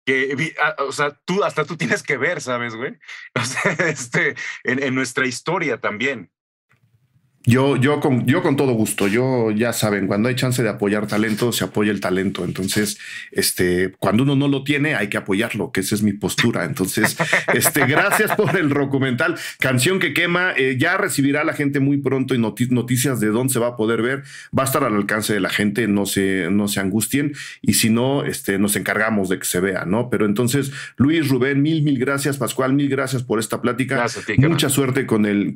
que, o sea, hasta tú tienes que ver, ¿sabes, güey? O sea, en nuestra historia también. Yo con todo gusto. Yo, ya saben, cuando hay chance de apoyar talento, se apoya el talento. Entonces, cuando uno no lo tiene, hay que apoyarlo, que esa es mi postura. Entonces, gracias por el documental. Canción que quema. Ya recibirá la gente muy pronto, y noticias de dónde se va a poder ver. Va a estar al alcance de la gente, no se angustien. Y si no, nos encargamos de que se vea, ¿no? Pero entonces, Luis, Rubén, mil gracias. Pascual, mil gracias por esta plática. Gracias a ti, mucha suerte con el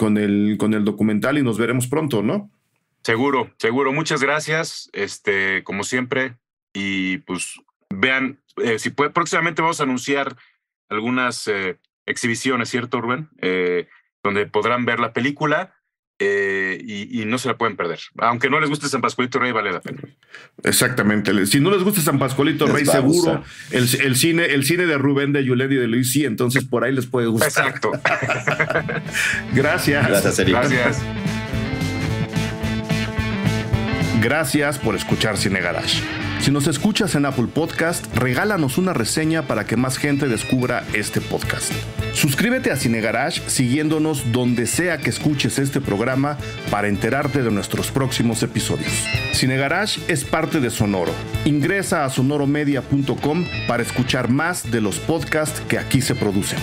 documental, y nos veremos pronto, ¿no? Seguro. Muchas gracias, como siempre. Y pues vean, si puede, próximamente vamos a anunciar algunas exhibiciones, ¿cierto, Rubén? Donde podrán ver la película, y no se la pueden perder. Aunque no les guste San Pascualito Rey, vale la pena. Exactamente. Si no les gusta San Pascualito Rey, seguro el cine de Rubén, de Yulene y de Luis, sí, entonces por ahí les puede gustar. Exacto. Gracias. Gracias, Eric. Gracias. Gracias por escuchar Cine Garage. Si nos escuchas en Apple Podcast, regálanos una reseña para que más gente descubra este podcast. Suscríbete a Cine Garage siguiéndonos donde sea que escuches este programa para enterarte de nuestros próximos episodios. Cine Garage es parte de Sonoro. Ingresa a sonoromedia.com para escuchar más de los podcasts que aquí se producen.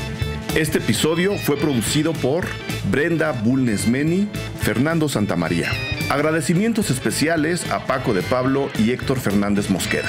Este episodio fue producido por Brenda Bulnes-Meni, Fernando Santamaría. Agradecimientos especiales a Paco de Pablo y Héctor Fernández Mosqueda.